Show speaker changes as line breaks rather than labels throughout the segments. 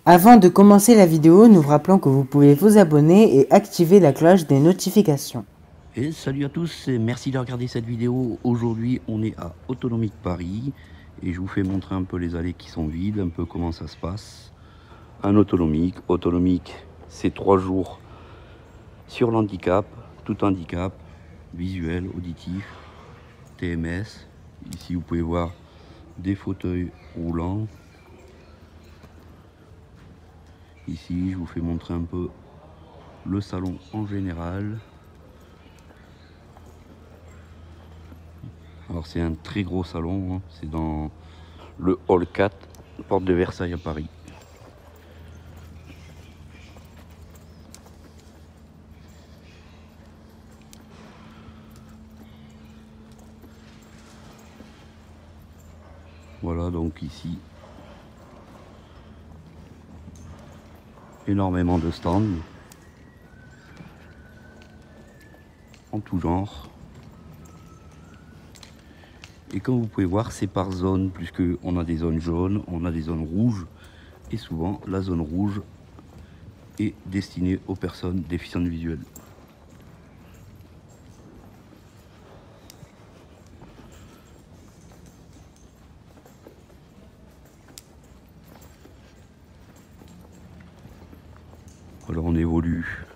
Avant de commencer la vidéo, nous vous rappelons que vous pouvez vous abonner et activer la cloche des notifications.
Et salut à tous et merci de regarder cette vidéo. Aujourd'hui on est à Autonomique Paris et je vous fais montrer un peu les allées qui sont vides, un peu comment ça se passe. Un autonomique, c'est 3 jours sur l'handicap, tout handicap, visuel, auditif, TMS. Ici vous pouvez voir des fauteuils roulants. Ici je vous fais montrer un peu le salon en général. Alors c'est un très gros salon, hein. C'est dans le hall 4, porte de Versailles à Paris. Voilà donc ici énormément de stands en tout genre. Et comme vous pouvez voir, c'est par zone, puisque on a des zones jaunes, on a des zones rouges, et souvent la zone rouge est destinée aux personnes déficientes visuelles. Alors on évolue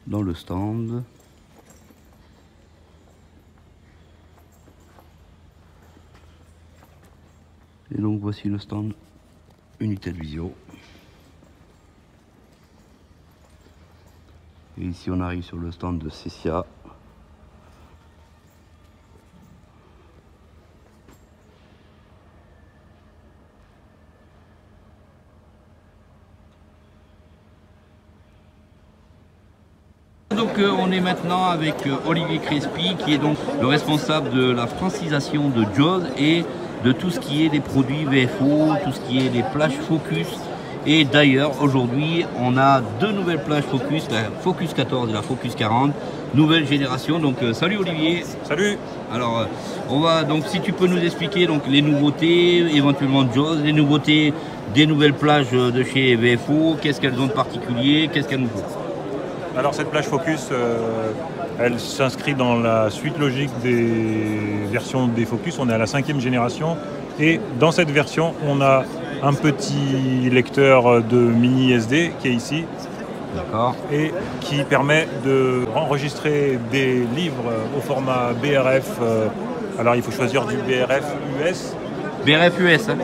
dans le stand. Et donc voici le stand Unité de Visio. Et ici on arrive sur le stand de Cecia. Donc on est maintenant avec Olivier Crespi qui est donc le responsable de la francisation de JAWS et de tout ce qui est des produits VFO, tout ce qui est des plages Focus. Et d'ailleurs aujourd'hui on a deux nouvelles plages Focus, la Focus 14 et la Focus 40, nouvelle génération. Donc salut Olivier.
Salut.
Alors on va donc, si tu peux nous expliquer donc les nouveautés éventuellement de JAWS, les nouveautés des nouvelles plages de chez VFO, qu'est-ce qu'elles ont de particulier, qu'est-ce qu'elles nous font.
Alors cette plage Focus, elle s'inscrit dans la suite logique des versions des Focus. On est à la 5e génération et dans cette version, on a un petit lecteur de mini SD qui est ici.
D'accord.
Et qui permet d'enregistrer des livres au format BRF. Alors il faut choisir du BRF US.
BRF US, hein.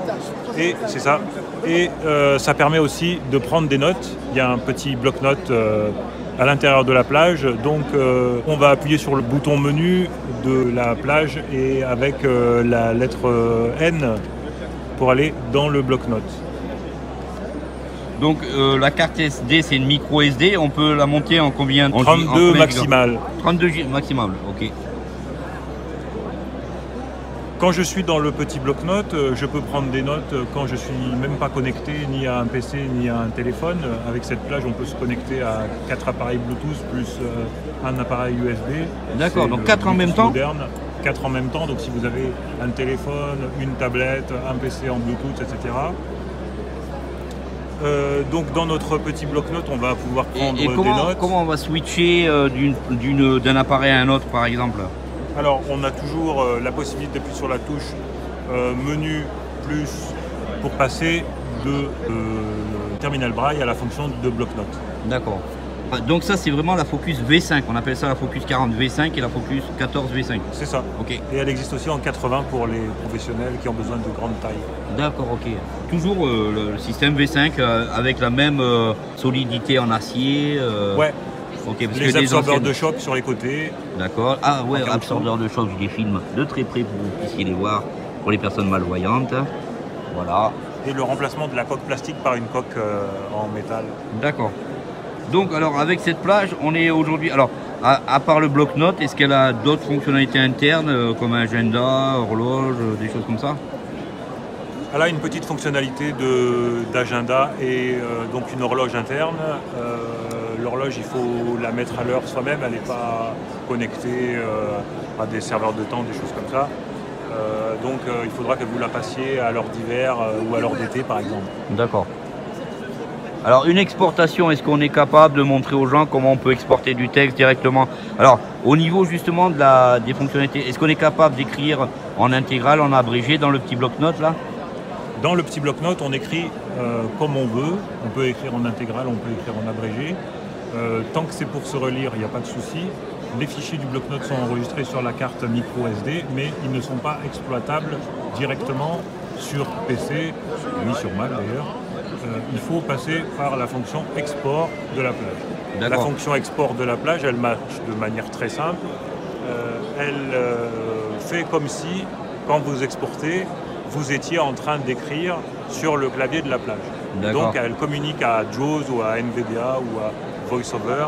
Et c'est ça. Et ça permet aussi de prendre des notes. Il y a un petit bloc-notes à l'intérieur de la plage, donc on va appuyer sur le bouton menu de la plage et avec la lettre N pour aller dans le bloc-notes.
Donc la carte SD c'est une micro SD, on peut la monter en combien?
32 maximal.
32 maximal, ok.
Quand je suis dans le petit bloc-notes, je peux prendre des notes quand je suis même pas connecté ni à un PC ni à un téléphone. Avec cette plage, on peut se connecter à 4 appareils Bluetooth plus un appareil USB.
D'accord, donc 4 en même temps?
Moderne, 4 en même temps, donc si vous avez un téléphone, une tablette, un PC en Bluetooth, etc. Donc dans notre petit bloc-notes, on va pouvoir prendre des notes.
Comment on va switcher d'un appareil à un autre par exemple?
Alors on a toujours la possibilité d'appuyer sur la touche menu plus pour passer de terminal braille à la fonction de bloc-notes.
D'accord. Donc ça c'est vraiment la Focus V5, on appelle ça la Focus 40 V5 et la Focus 14 V5.
C'est ça.
Ok.
Et elle existe aussi en 80 pour les professionnels qui ont besoin de grande taille.
D'accord, ok. Toujours le système V5 avec la même solidité en acier.
Ouais.
Okay, parce
les
que
absorbeurs de choc sur les côtés.
D'accord. Ah ouais, absorbeurs de choc, je les filme de très près pour que vous puissiez les voir pour les personnes malvoyantes. Voilà.
Et le remplacement de la coque plastique par une coque en métal.
D'accord. Donc alors avec cette plage, on est aujourd'hui. Alors à part le bloc-notes, est-ce qu'elle a d'autres fonctionnalités internes comme agenda, horloge, des choses comme ça?
Elle a une petite fonctionnalité d'agenda et donc une horloge interne. L'horloge, il faut la mettre à l'heure soi-même, elle n'est pas connectée à des serveurs de temps, des choses comme ça. Donc il faudra que vous la passiez à l'heure d'hiver ou à l'heure d'été par exemple.
D'accord. Alors une exportation, est-ce qu'on est capable de montrer aux gens comment on peut exporter du texte directement? Alors au niveau justement des fonctionnalités, est-ce qu'on est capable d'écrire en intégral, en abrégé dans le petit bloc-notes là?
Dans le petit bloc-notes, on écrit comme on veut. On peut écrire en intégral, on peut écrire en abrégé. Tant que c'est pour se relire, il n'y a pas de souci. Les fichiers du bloc-notes sont enregistrés sur la carte micro SD, mais ils ne sont pas exploitables directement sur PC, ni sur Mac d'ailleurs. Il faut passer par la fonction export de la plage. La fonction export de la plage, elle marche de manière très simple. Elle fait comme si, quand vous exportez, vous étiez en train d'écrire sur le clavier de la plage. Donc elle communique à JAWS ou à NVDA ou à VoiceOver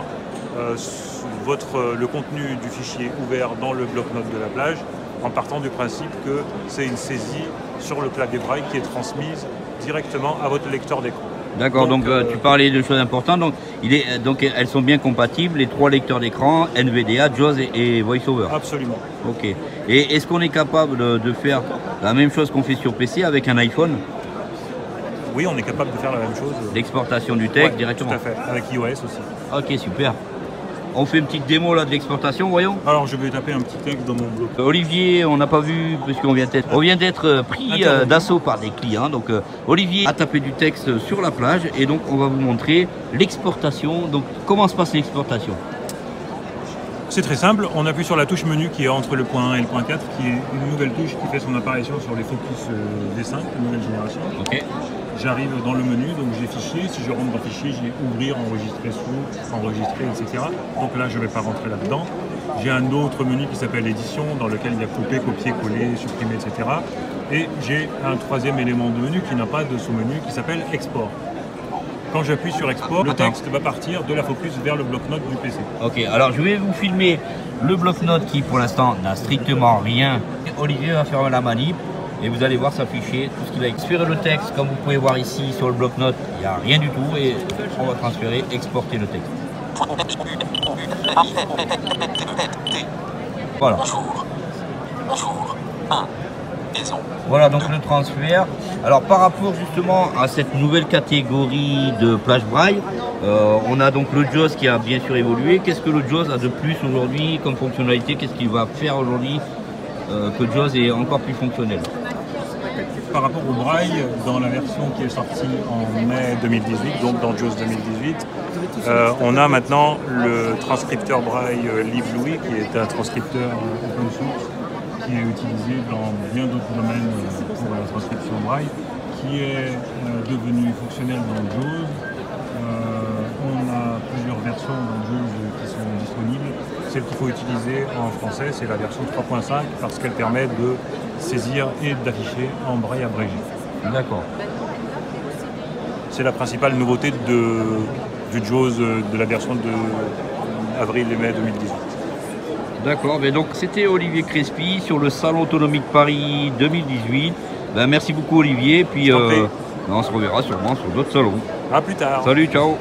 le contenu du fichier ouvert dans le bloc-notes de la plage, en partant du principe que c'est une saisie sur le clavier braille qui est transmise directement à votre lecteur d'écran.
D'accord, donc tu parlais de choses importantes, donc elles sont bien compatibles, les 3 lecteurs d'écran, NVDA, JAWS et VoiceOver.
Absolument.
Ok. Et est-ce qu'on est capable de faire la même chose qu'on fait sur PC avec un iPhone?
Oui, on est capable de faire la même chose.
L'exportation du texte directement.
Tout à fait, avec iOS aussi.
Ok, super. On fait une petite démo là de l'exportation, voyons.
Alors je vais taper un petit texte dans mon bloc.
Olivier, on n'a pas vu, puisqu'on vient d'être pris d'assaut par des clients. Donc Olivier a tapé du texte sur la plage et donc on va vous montrer l'exportation. Donc comment se passe l'exportation?
C'est très simple, on appuie sur la touche menu qui est entre le point 1 et le point 4, qui est une nouvelle touche qui fait son apparition sur les Focus V5, de nouvelle génération.
Ok.
J'arrive dans le menu, donc j'ai fichier. Si je rentre dans fichier, j'ai ouvrir, enregistrer sous, enregistrer, etc. Donc là, je ne vais pas rentrer là-dedans. J'ai un autre menu qui s'appelle édition, dans lequel il y a couper, copier, coller, supprimer, etc. Et j'ai un troisième élément de menu qui n'a pas de sous-menu, qui s'appelle export. Quand j'appuie sur export, le texte va partir de la Focus vers le bloc-notes du PC.
Ok, alors je vais vous filmer le bloc-notes qui pour l'instant n'a strictement rien. Olivier va faire la manip. Et vous allez voir s'afficher tout ce qui va expirer le texte. Comme vous pouvez voir ici sur le bloc-notes, il n'y a rien du tout. Et on va transférer, exporter le texte. Voilà. Voilà donc le transfert. Alors par rapport justement à cette nouvelle catégorie de plage braille, on a donc le JAWS qui a bien sûr évolué. Qu'est-ce que le JAWS a de plus aujourd'hui comme fonctionnalité? Qu'est-ce qu'il va faire aujourd'hui que JAWS est encore plus fonctionnel?
Par rapport au braille, dans la version qui est sortie en mai 2018, donc dans JAWS 2018, on a maintenant le transcripteur braille LibLouis, qui est un transcripteur open source, qui est utilisé dans bien d'autres domaines pour la transcription braille, qui est devenu fonctionnel dans JAWS. On a plusieurs versions dans JAWS qui sont disponibles. Celle qu'il faut utiliser en français, c'est la version 3.5 parce qu'elle permet de saisir et d'afficher en braille abrégé.
D'accord.
C'est la principale nouveauté du JAWS de la version de avril et mai 2018.
D'accord, mais donc c'était Olivier Crespi sur le Salon Autonomique Paris 2018. Ben, merci beaucoup Olivier, puis on se reverra sûrement sur d'autres salons.
À plus tard.
Salut, ciao.